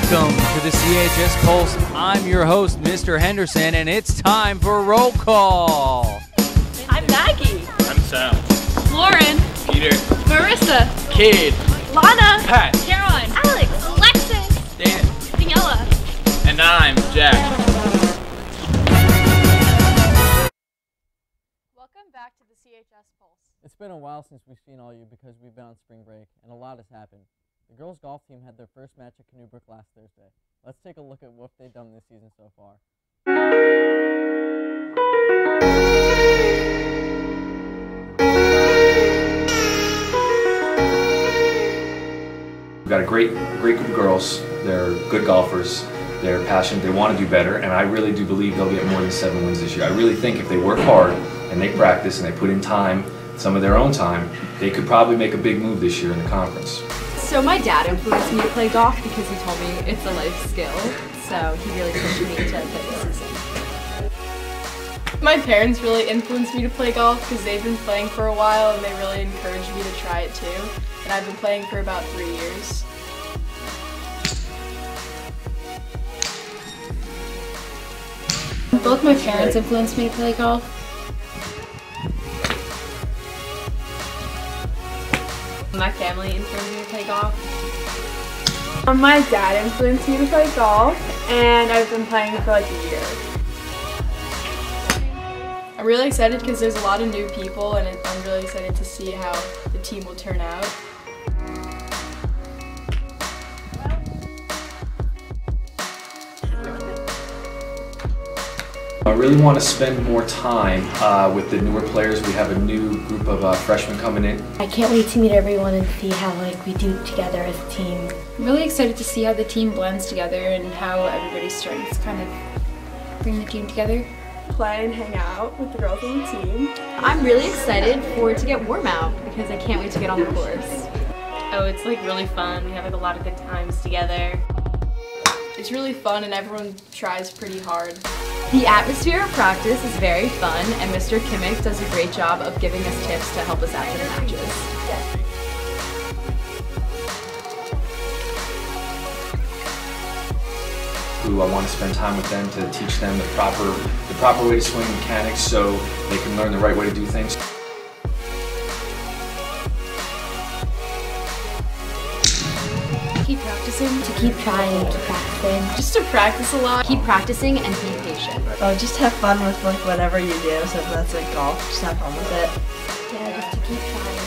Welcome to the CHS Pulse. I'm your host, Mr. Henderson, and it's time for roll call. I'm Maggie. I'm Sam. Lauren. Peter. Marissa. Cade. Lana. Pat. Caroline. Alex. Alexis. Dan. Daniela. And I'm Jack. Welcome back to the CHS Pulse. It's been a while since we've seen all you because we've been on spring break, and a lot has happened. The girls' golf team had their first match at Canoebrook last Thursday. Let's take a look at what they've done this season so far. We've got a great group of girls. They're good golfers. They're passionate. They want to do better, and I really do believe they'll get more than 7 wins this year. I really think if they work hard and they practice and they put in time, some of their own time, they could probably make a big move this year in the conference. So my dad influenced me to play golf because he told me it's a life skill. So he really pushed me to play this season. My parents really influenced me to play golf because they've been playing for a while and they really encouraged me to try it too. And I've been playing for about 3 years. Both my parents influenced me to play golf. My family influenced me to play golf. My dad influenced me to play golf and I've been playing for like a year. I'm really excited because there's a lot of new people and I'm really excited to see how the team will turn out. I really want to spend more time with the newer players. We have a new group of freshmen coming in. I can't wait to meet everyone and see how we do together as a team. I'm really excited to see how the team blends together and how everybody's strengths kind of bring the team together. Play and hang out with the girls on the team. I'm really excited for it to get warm out because I can't wait to get on the course. Oh, it's like really fun. We have like a lot of good times together. It's really fun and everyone tries pretty hard. The atmosphere of practice is very fun and Mr. Kimmick does a great job of giving us tips to help us after the matches. Who I want to spend time with them to teach them the proper way to swing mechanics so they can learn the right way to do things. Keep practicing. To keep trying and keep practicing. Just to practice a lot. Keep practicing and be patient. Oh, just have fun with whatever you do. So if that's like golf, just have fun with it. Yeah, just to keep trying.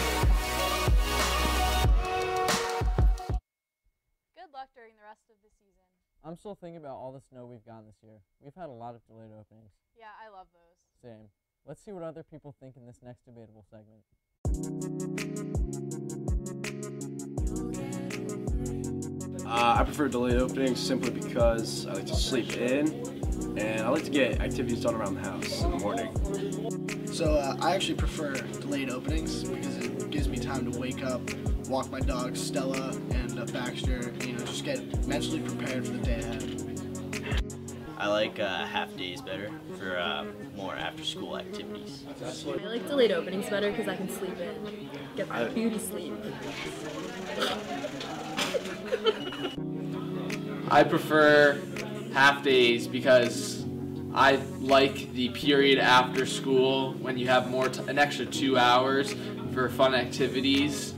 Good luck during the rest of the season. I'm still thinking about all the snow we've gotten this year. We've had a lot of delayed openings. Yeah, I love those. Same. Let's see what other people think in this next debatable segment. I prefer delayed openings simply because I like to sleep in and I like to get activities done around the house in the morning. So I actually prefer delayed openings because it gives me time to wake up, walk my dogs Stella and Baxter, just get mentally prepared for the day ahead. I like half days better for more after school activities. I like delayed openings better because I can sleep in. Get that beauty sleep. I prefer half days because I like the period after school when you have an extra 2 hours for fun activities.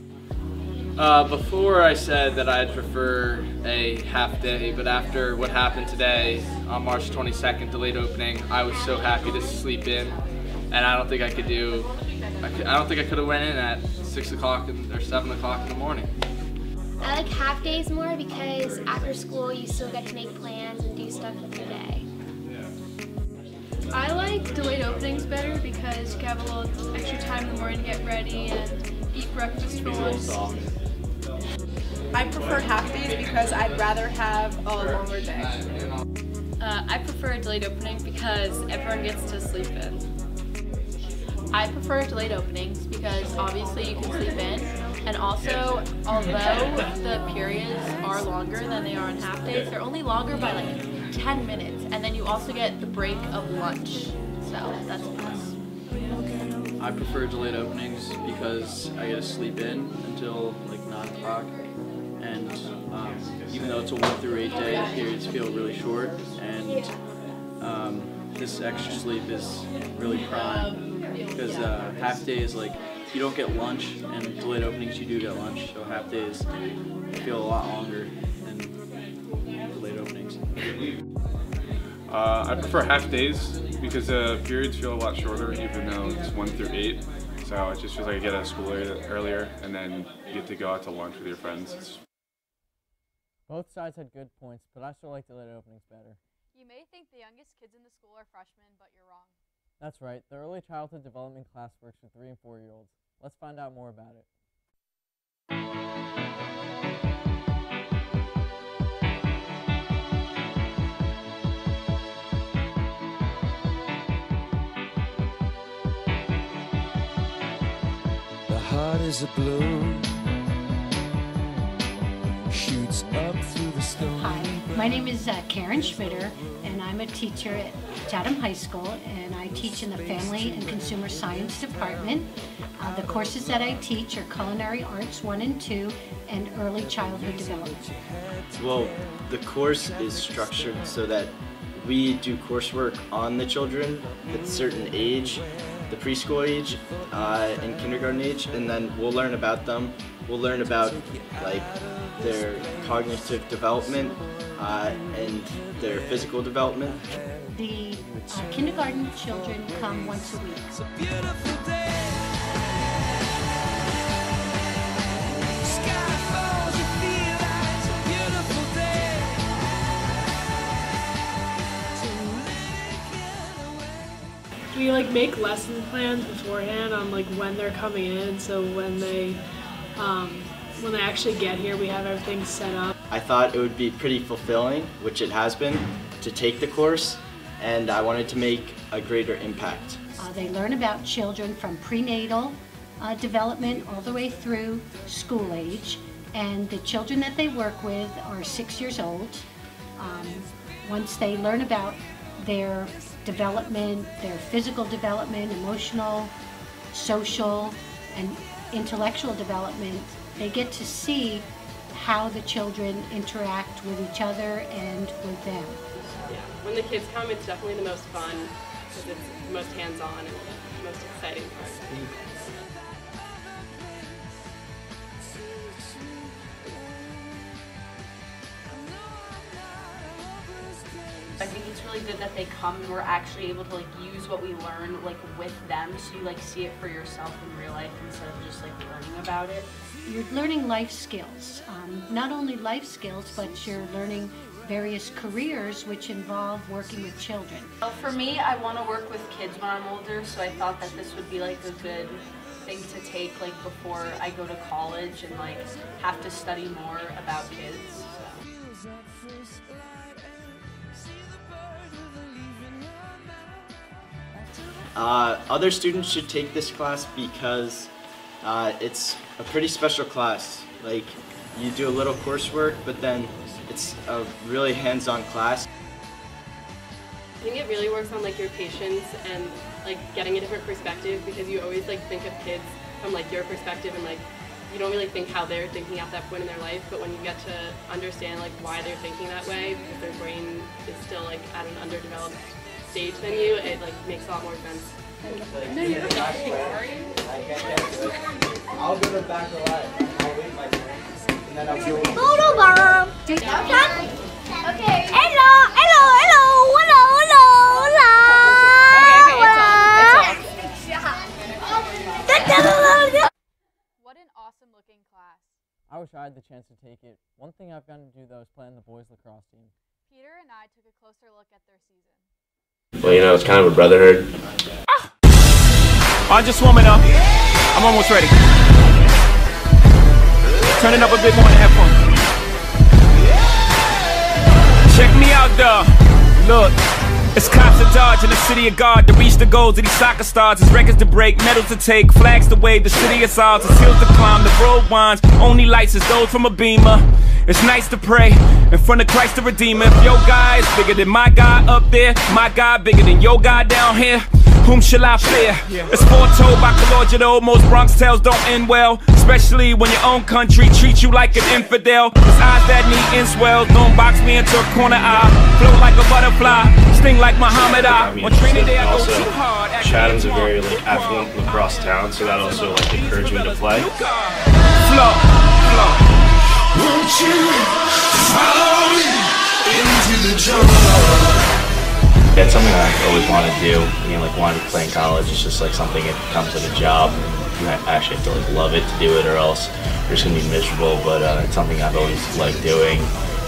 Before I said that I'd prefer a half day, but after what happened today on March 22nd, delayed opening, I was so happy to sleep in, and I don't think I could have went in at 6 o'clock or 7 o'clock in the morning. I like half days more because after school you still get to make plans and do stuff with your day. I like delayed openings better because you have a little extra time in the morning to get ready and eat breakfast for once. I prefer half days because I'd rather have a longer day. I prefer delayed opening because everyone gets to sleep in. I prefer delayed openings because obviously you can sleep in, and also although the periods are longer than they are on half days, they're only longer by like 10 minutes, and then you also get the break of lunch, so that's a plus. I prefer delayed openings because I get to sleep in until like 9 o'clock, and even though it's a 1 through 8 day, periods feel really short, and this extra sleep is really prime because half days, like, you don't get lunch, and delayed openings you do get lunch, so half days feel a lot longer than delayed openings. I prefer half days because periods feel a lot shorter, even though it's 1 through 8. So it just feels like I get out of school earlier, and then you get to go out to lunch with your friends. Both sides had good points, but I still like delayed openings better. You may think the youngest kids in the school are freshmen, but you're wrong. That's right. The early childhood development class works for 3- and 4-year-olds. Let's find out more about it. The heart is a balloon, shoots up through the stone. Hi, my name is Karen Schmitter, and I'm a teacher at Chatham High School, and I teach in the Family and Consumer Science Department. The courses that I teach are Culinary Arts 1 and 2 and Early Childhood Development. Well, the course is structured so that we do coursework on the children at a certain age, the preschool age and kindergarten age, and then we'll learn about them. We'll learn about like their cognitive development and their physical development. The kindergarten children come once a week. We like make lesson plans beforehand on like when they're coming in, so when they actually get here, we have everything set up. I thought it would be pretty fulfilling, which it has been, to take the course, and I wanted to make a greater impact. They learn about children from prenatal development all the way through school age, and the children that they work with are 6 years old. Once they learn about their development, their physical development, emotional, social, and intellectual development, they get to see how the children interact with each other and with them. Yeah, when the kids come, it's definitely the most fun because it's the most hands-on and the most exciting part. I think it's really good that they come and we're actually able to like use what we learn like with them, so you like see it for yourself in real life instead of just like learning about it. You're learning life skills, not only life skills, but you're learning various careers which involve working with children. Well, for me, I want to work with kids when I'm older, so I thought that this would be like a good thing to take like before I go to college and like have to study more about kids. So. Other students should take this class because it's a pretty special class. Like, you do a little coursework, but then it's a really hands-on class. I think it really works on like your patience and like getting a different perspective, because you always like think of kids from like your perspective and like you don't really think how they're thinking at that point in their life, but when you get to understand like why they're thinking that way, because their brain is still like at an underdeveloped stage than you, it like makes a lot more sense. I'll go to the back of the line. I'll wait my turn. And then I'll go. Photo bomb! Okay. Hello, hello, hello, hello, hello, hello. What an awesome looking class. I wish I had the chance to take it. One thing I've gotten to do though is play on the boys lacrosse team. Peter and I took a closer look at their season. Well, you know, it's kind of a brotherhood. I'm just warming up. I'm almost ready. Turn it up a bit more and have fun. Check me out, though. Look. It's cops to dodge in the city of God to reach the goals of these soccer stars. It's records to break, medals to take, flags to wave, the city is ours. It's hills to climb, the road winds, only lights is those from a beamer. It's nice to pray in front of Christ the Redeemer. If your guy is bigger than my guy up there, my guy bigger than your guy down here, Whom shall I fear? It's foretold by Colorado, most Bronx tales don't end well, especially when your own country treats you like an infidel. It's eyes that need inswells, don't box me into a corner eye. Float like a butterfly, sting like Muhammad Ali. On training day I go too hard. Chatham's a very affluent lacrosse town, so that also encouraged me to play. Flow. Won't you follow me into the jungle? That's something I always wanted to do. I mean, wanting to play in college, it's just something that becomes a job. You actually have to love it to do it, or else you're just gonna be miserable. But it's something I've always liked doing.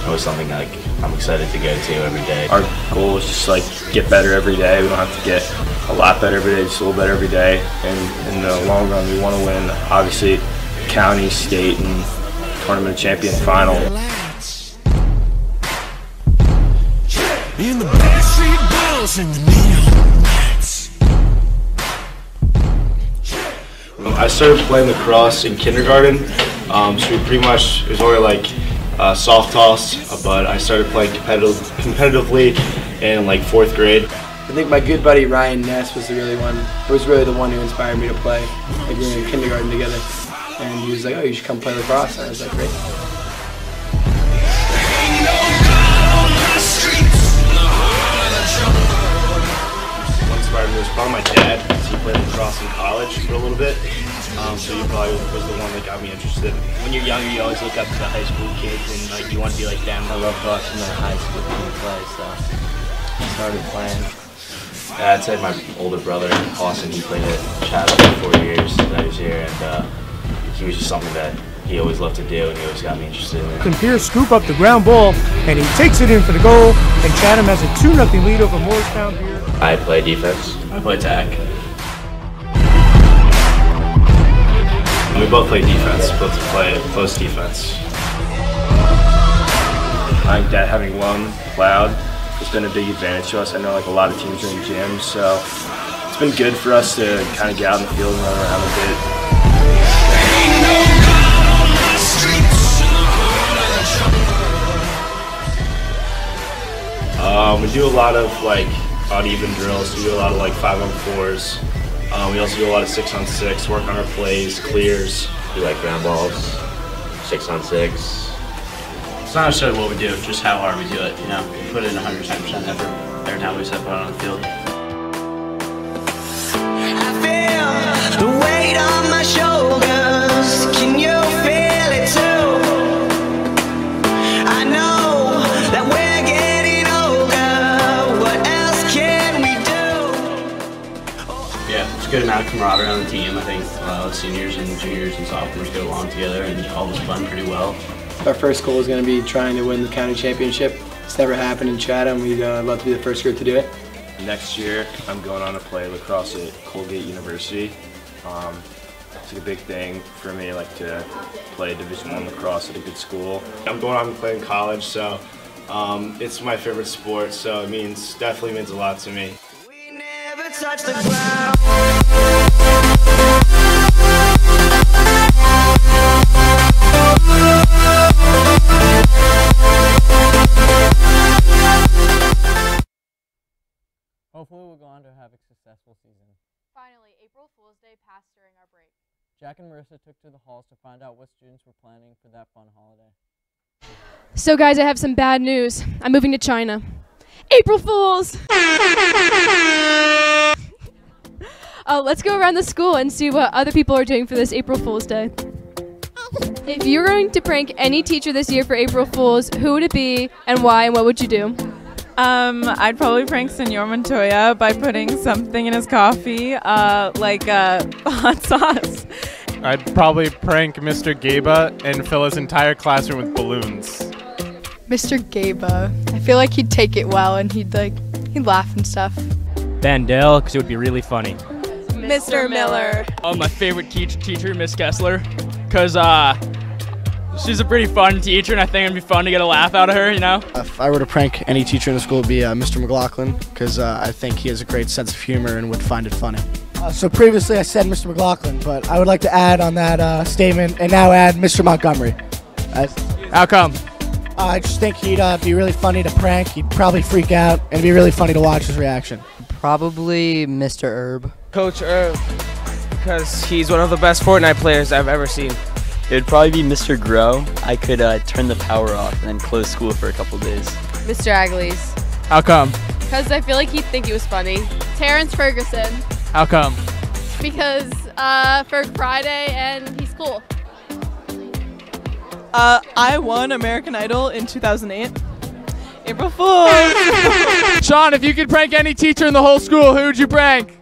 Always something I'm excited to go to every day. Our goal is just get better every day. We don't have to get a lot better every day, just a little better every day. And in the long run, we want to win, obviously, county, state, and tournament champion final. In the backstreet balls and the neon lights. I started playing lacrosse in kindergarten, so we pretty much, it was only soft toss, but I started playing competitively in 4th grade. I think my good buddy Ryan Ness was really the one who inspired me to play. We were in kindergarten together, and he was like, "Oh, you should come play lacrosse." And I was like, "Great." What inspired me was probably my dad, because he played lacrosse in college for a little bit. So he probably was the one that got me interested. When you're younger, you always look up to the high school kids and you want to be like them. I love watching the high school team play, so I started playing. Yeah, I'd say my older brother, Austin, he played at Chatham for 4 years that I was here, and he was just something that he always loved to do, and he always got me interested in it. And Pierce scoop up the ground ball, and he takes it in for the goal, and Chatham has a 2-0 lead over Morristown here. I play defense. I play attack. We both play defense, both play close defense. I think that having one loud has been a big advantage to us. I know a lot of teams are in gyms, so it's been good for us to kind of get out in the field and run around a bit. We do a lot of odd even drills. We do a lot of 5-on-4s. We also do a lot of 6-on-6, work on our plays, clears. We ground balls, 6-on-6. It's not necessarily what we do, just how hard we do it. We put in 110% effort every time we step out on the field. I feel the weight on my shoulders. Can you feel it too? I know that we're getting older. What else can we do? Yeah, it's a good amount of camaraderie on the team. I think seniors and juniors and sophomores get along together and all was fun pretty well. Our first goal is going to be trying to win the county championship. It's never happened in Chatham. We'd love to be the first group to do it. Next year, I'm going on to play lacrosse at Colgate University. It's a big thing for me, to play Division I lacrosse at a good school. I'm going on to play in college, so it's my favorite sport, so it definitely means a lot to me. We never touch the ground. Hopefully we'll go on to have a successful season. Finally, April Fool's Day passed during our break. Jack and Marissa took to the halls to find out what students were planning for that fun holiday. So guys, I have some bad news. I'm moving to China. April Fools! Let's go around the school and see what other people are doing for this April Fool's Day. If you were going to prank any teacher this year for April Fools, who would it be and why, and what would you do? I'd probably prank Senor Montoya by putting something in his coffee, like hot sauce. I'd probably prank Mr. Gaba and fill his entire classroom with balloons. Mr. Gaba. I feel like he'd take it well and he'd laugh and stuff. Vandale, because it would be really funny. Mr. Miller. My favorite teacher, Miss Kessler, because she's a pretty fun teacher, and I think it'd be fun to get a laugh out of her, If I were to prank any teacher in the school, it would be Mr. McLaughlin, because I think he has a great sense of humor and would find it funny. So previously I said Mr. McLaughlin, but I would like to add on that statement and now add Mr. Montgomery. How come? I just think he'd be really funny to prank. He'd probably freak out, and it'd be really funny to watch his reaction. Probably Mr. Herb. Coach Herb, because he's one of the best Fortnite players I've ever seen. It would probably be Mr. Grow. I could turn the power off and then close school for a couple days. Mr. Agley's. How come? Because I feel like he'd think it was funny. Terrence Ferguson. How come? Because for Friday and he's cool. I won American Idol in 2008. April Fool's! Sean, if you could prank any teacher in the whole school, who would you prank?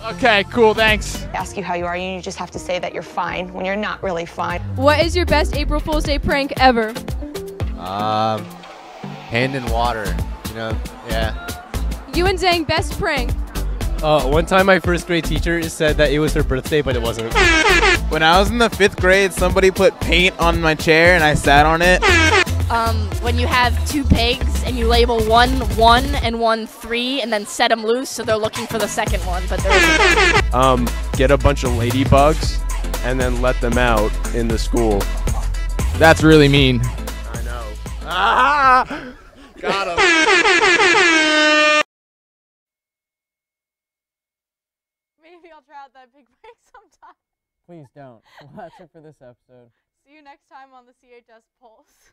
Okay, cool, thanks. Ask you how you are, and you just have to say that you're fine when you're not really fine. What is your best April Fool's Day prank ever? Hand in water, you know, yeah. You and Zhang, best prank. One time my first grade teacher said that it was her birthday, but it wasn't. When I was in the 5th grade, somebody put paint on my chair and I sat on it. When you have two pigs and you label one 1 and one 3 and then set them loose so they're looking for the second one, but there isn't. Get a bunch of ladybugs and then let them out in the school. That's really mean. I know. Ah! Got him. Maybe I'll try out that big break sometime. Please don't. Well, that's it for this episode. See you next time on the CHS Pulse.